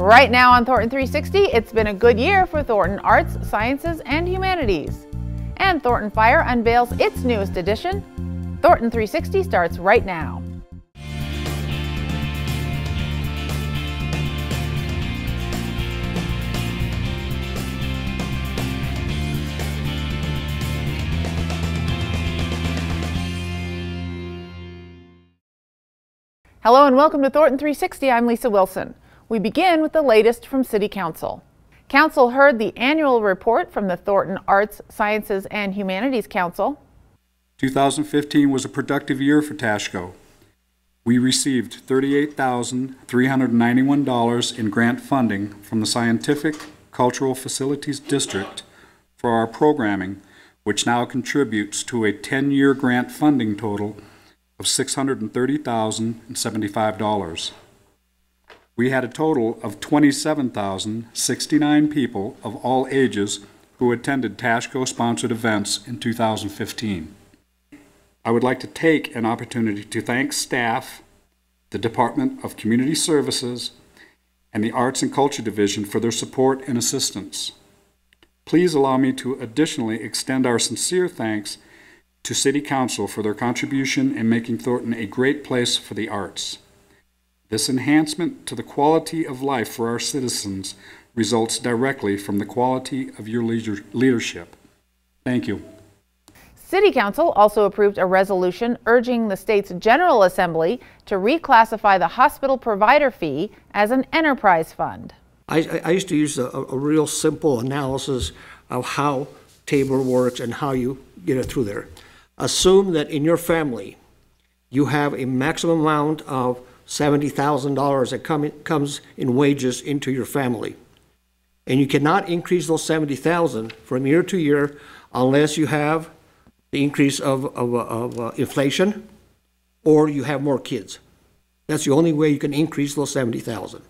Right now on Thornton 360, it's been a good year for Thornton Arts, Sciences, and Humanities. And Thornton Fire unveils its newest edition. Thornton 360 starts right now. Hello and welcome to Thornton 360. I'm Lisa Wilson. We begin with the latest from City Council. Council heard the annual report from the Thornton Arts, Sciences, and Humanities Council. 2015 was a productive year for TASHCO. We received $38,391 in grant funding from the Scientific Cultural Facilities District for our programming, which now contributes to a 10-year grant funding total of $630,075. We had a total of 27,069 people of all ages who attended TASHCO-sponsored events in 2015. I would like to take an opportunity to thank staff, the Department of Community Services, and the Arts and Culture Division for their support and assistance. Please allow me to additionally extend our sincere thanks to City Council for their contribution in making Thornton a great place for the arts. This enhancement to the quality of life for our citizens results directly from the quality of your leadership. Thank you. City Council also approved a resolution urging the state's General Assembly to reclassify the hospital provider fee as an enterprise fund. I used to use a real simple analysis of how Tabor works and how you get it through there. Assume that in your family you have a maximum amount of $70,000 that comes in wages into your family, and you cannot increase those $70,000 from year to year unless you have the increase of inflation or you have more kids. That's the only way you can increase those $70,000.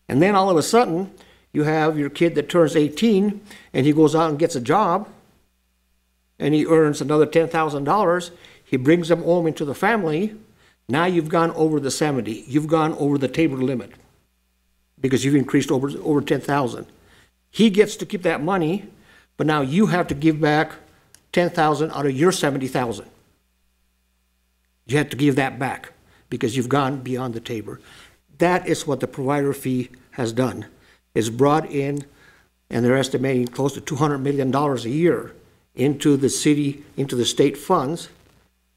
And then all of a sudden you have your kid that turns 18 and he goes out and gets a job and he earns another $10,000. He brings them home into the family. Now you've gone over the 70. You've gone over the Tabor limit because you've increased over 10,000. He gets to keep that money, but now you have to give back 10,000 out of your 70,000. You have to give that back because you've gone beyond the Tabor. That is what the provider fee has done. It's brought in, and they're estimating close to $200 million a year into the city, into the state funds,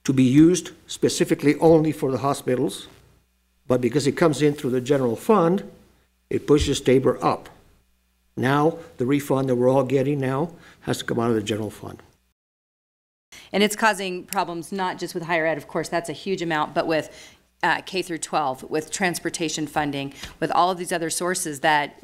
to be used specifically only for the hospitals, but because it comes in through the general fund, it pushes Tabor up. Now, the refund that we're all getting now has to come out of the general fund. And it's causing problems not just with higher ed, of course, that's a huge amount, but with K through 12, with transportation funding, with all of these other sources that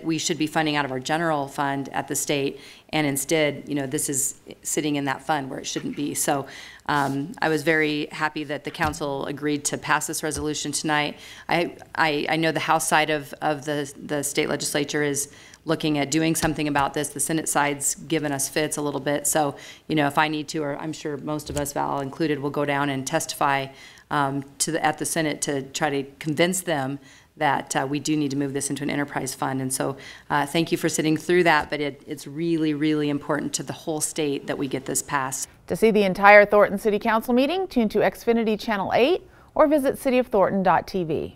we should be funding out of our general fund at the state, and instead, you know, this is sitting in that fund where it shouldn't be. So I was very happy that the council agreed to pass this resolution tonight. I know the House side of the state legislature is looking at doing something about this. The Senate side's given us fits a little bit. So, you know, if I need to, or I'm sure most of us, Val included, will go down and testify at the Senate to try to convince them that we do need to move this into an enterprise fund. And so thank you for sitting through that, but it's really, really important to the whole state that we get this passed. To see the entire Thornton City Council meeting, tune to Xfinity Channel 8 or visit cityofthornton.tv.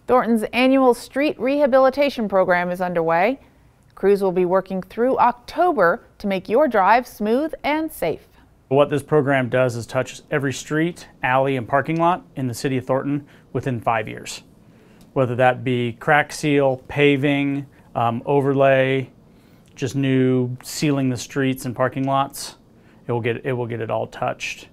Thornton's annual street rehabilitation program is underway. Crews will be working through October to make your drive smooth and safe. What this program does is touch every street, alley, and parking lot in the city of Thornton within 5 years. Whether that be crack seal, paving, overlay, just new sealing the streets and parking lots, it will get it all touched.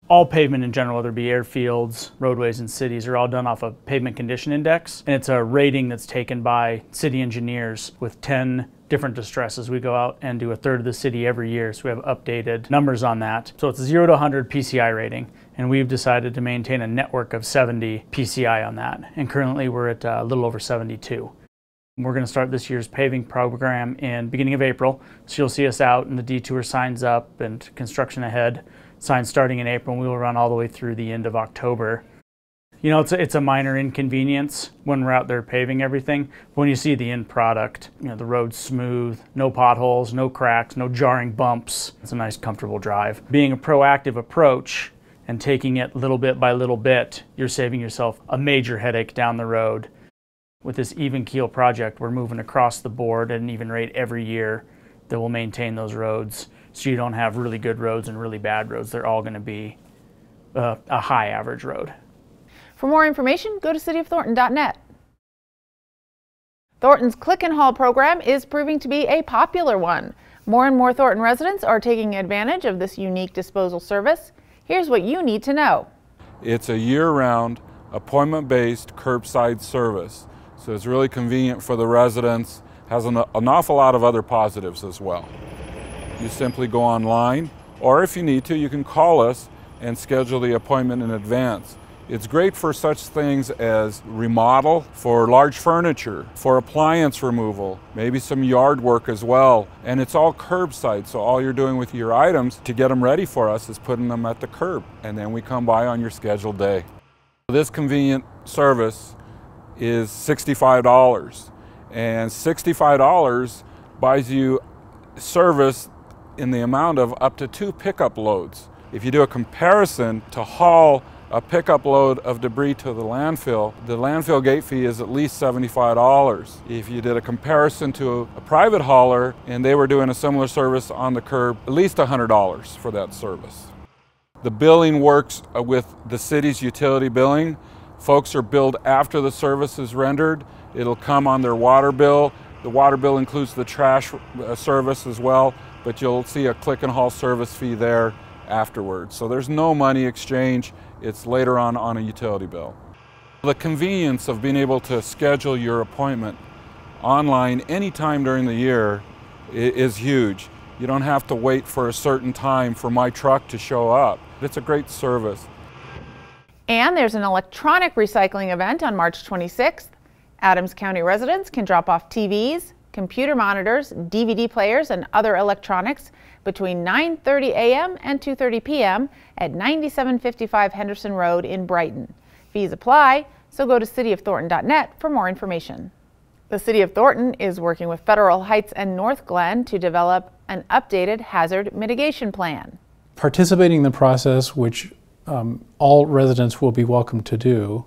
All pavement in general, whether it be airfields, roadways, and cities, are all done off a pavement condition index, and it's a rating that's taken by city engineers with 10 different distresses. We go out and do a third of the city every year, so we have updated numbers on that. So it's a 0 to 100 PCI rating, and we've decided to maintain a network of 70 PCI on that, and currently we're at a little over 72. We're going to start this year's paving program in beginning of April, so you'll see us out and the detour signs up and construction ahead signs starting in April, and we will run all the way through the end of October. You know, it's a minor inconvenience when we're out there paving everything. But when you see the end product, you know, the road's smooth, no potholes, no cracks, no jarring bumps. It's a nice, comfortable drive. Being a proactive approach and taking it little bit by little bit, you're saving yourself a major headache down the road. With this even keel project, we're moving across the board at an even rate every year that will maintain those roads, so you don't have really good roads and really bad roads. They're all going to be a high average road. For more information, go to cityofthornton.net. Thornton's Click and Haul program is proving to be a popular one. More and more Thornton residents are taking advantage of this unique disposal service. Here's what you need to know. It's a year-round, appointment-based curbside service, so it's really convenient for the residents. Has an awful lot of other positives as well. You simply go online, or if you need to, you can call us and schedule the appointment in advance. It's great for such things as remodel, for large furniture, for appliance removal, maybe some yard work as well. And it's all curbside, so all you're doing with your items to get them ready for us is putting them at the curb, and then we come by on your scheduled day. This convenient service is $65, and $65 buys you service in the amount of up to 2 pickup loads. If you do a comparison to haul a pickup load of debris to the landfill gate fee is at least $75. If you did a comparison to a private hauler and they were doing a similar service on the curb, at least $100 for that service. The billing works with the city's utility billing. Folks are billed after the service is rendered. It'll come on their water bill. The water bill includes the trash service as well, but you'll see a click and haul service fee there afterwards. So there's no money exchange. It's later on a utility bill. The convenience of being able to schedule your appointment online anytime during the year is huge. You don't have to wait for a certain time for my truck to show up. It's a great service. And there's an electronic recycling event on March 26th. Adams County residents can drop off TVs, computer monitors, DVD players, and other electronics between 9:30 a.m. and 2:30 p.m. at 9755 Henderson Road in Brighton. Fees apply, so go to cityofthornton.net for more information. The City of Thornton is working with Federal Heights and North Glen to develop an updated hazard mitigation plan. Participating in the process, which all residents will be welcome to do,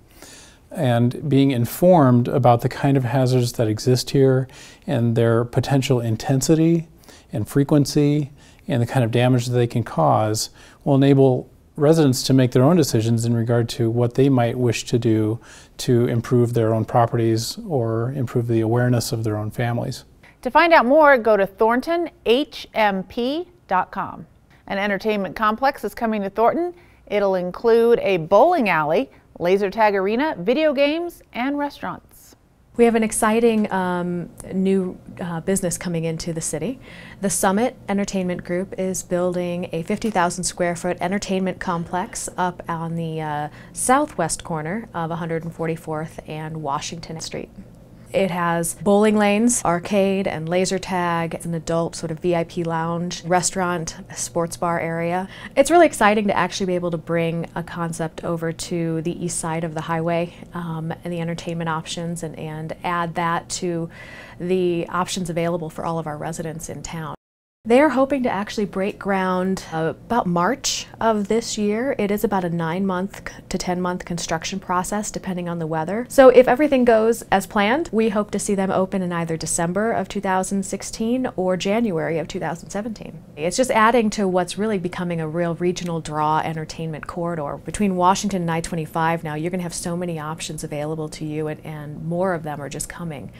and being informed about the kind of hazards that exist here and their potential intensity and frequency and the kind of damage that they can cause will enable residents to make their own decisions in regard to what they might wish to do to improve their own properties or improve the awareness of their own families. To find out more, go to thorntonhmp.com. An entertainment complex is coming to Thornton. It'll include a bowling alley, laser tag arena, video games, and restaurants. We have an exciting new business coming into the city. The Summit Entertainment Group is building a 50,000 square foot entertainment complex up on the southwest corner of 144th and Washington Street. It has bowling lanes, arcade and laser tag, an adult sort of VIP lounge, restaurant, sports bar area. It's really exciting to actually be able to bring a concept over to the east side of the highway and the entertainment options and add that to the options available for all of our residents in town. They're hoping to actually break ground about March of this year. It is about a 9-month to 10-month construction process depending on the weather. So if everything goes as planned, we hope to see them open in either December of 2016 or January of 2017. It's just adding to what's really becoming a real regional draw entertainment corridor. Between Washington and I-25 now, you're going to have so many options available to you, and more of them are just coming.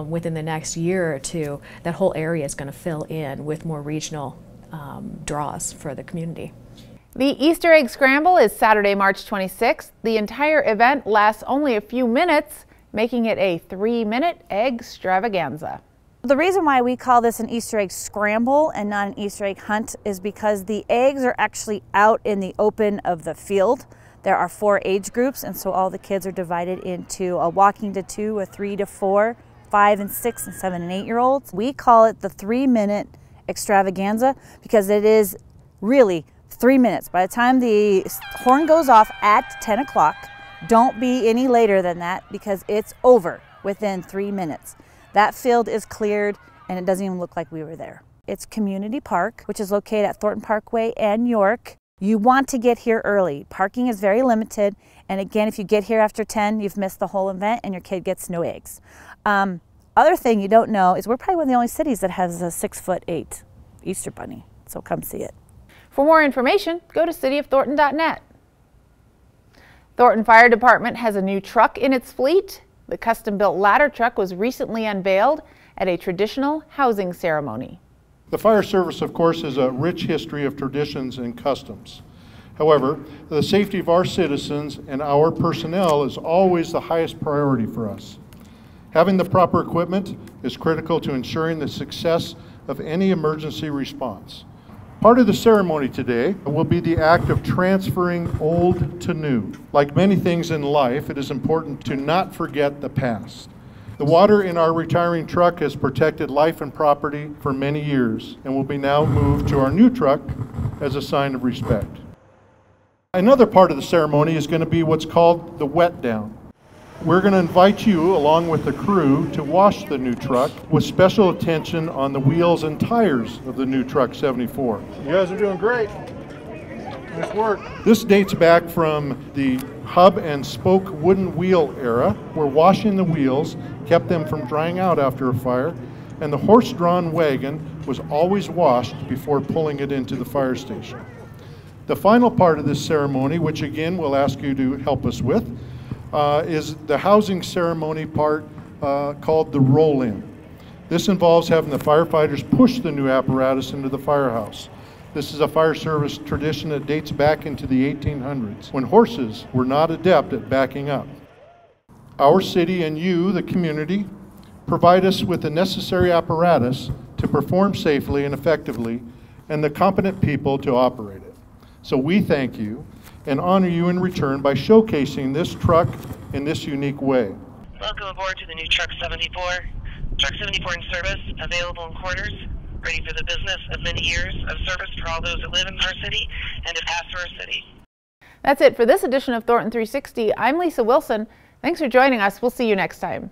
Within the next year or two, that whole area is going to fill in with more regional draws for the community. The Easter Egg Scramble is Saturday, March 26th. The entire event lasts only a few minutes, making it a 3-minute egg extravaganza. The reason why we call this an Easter egg scramble and not an Easter egg hunt is because the eggs are actually out in the open of the field. There are 4 age groups, and so all the kids are divided into a walking to 2, a 3 to 4, 5 and 6 and 7 and 8-year-olds. We call it the 3-minute extravaganza because it is really 3 minutes. By the time the horn goes off at 10 o'clock, Don't be any later than that because it's over within 3 minutes. That field is cleared and it doesn't even look like we were there. It's Community Park, which is located at Thornton Parkway and York. You want to get here early. Parking is very limited, and again, if you get here after 10, you've missed the whole event and your kid gets no eggs. Other thing you don't know is we're probably one of the only cities that has a 6'8" Easter bunny, so come see it. For more information, go to cityofthornton.net. Thornton Fire Department has a new truck in its fleet. The custom-built ladder truck was recently unveiled at a traditional housing ceremony. The fire service, of course, has a rich history of traditions and customs. However, the safety of our citizens and our personnel is always the highest priority for us. Having the proper equipment is critical to ensuring the success of any emergency response. Part of the ceremony today will be the act of transferring old to new. Like many things in life, it is important to not forget the past. The water in our retiring truck has protected life and property for many years and will be now moved to our new truck as a sign of respect. Another part of the ceremony is going to be what's called the wet down. We're going to invite you, along with the crew, to wash the new truck with special attention on the wheels and tires of the new truck 74. You guys are doing great. Nice work. This dates back from the hub and spoke wooden wheel era, where washing the wheels kept them from drying out after a fire, and the horse-drawn wagon was always washed before pulling it into the fire station. The final part of this ceremony, which again we'll ask you to help us with, is the housing ceremony part called the roll-in. This involves having the firefighters push the new apparatus into the firehouse. This is a fire service tradition that dates back into the 1800s, when horses were not adept at backing up. Our city and you, the community, provide us with the necessary apparatus to perform safely and effectively, and the competent people to operate it. So we thank you and honor you in return by showcasing this truck in this unique way. Welcome aboard to the new Truck 74. Truck 74 in service, available in quarters, ready for the business of many years of service for all those that live in our city and have passed through our city. That's it for this edition of Thornton 360. I'm Lisa Wilson. Thanks for joining us. We'll see you next time.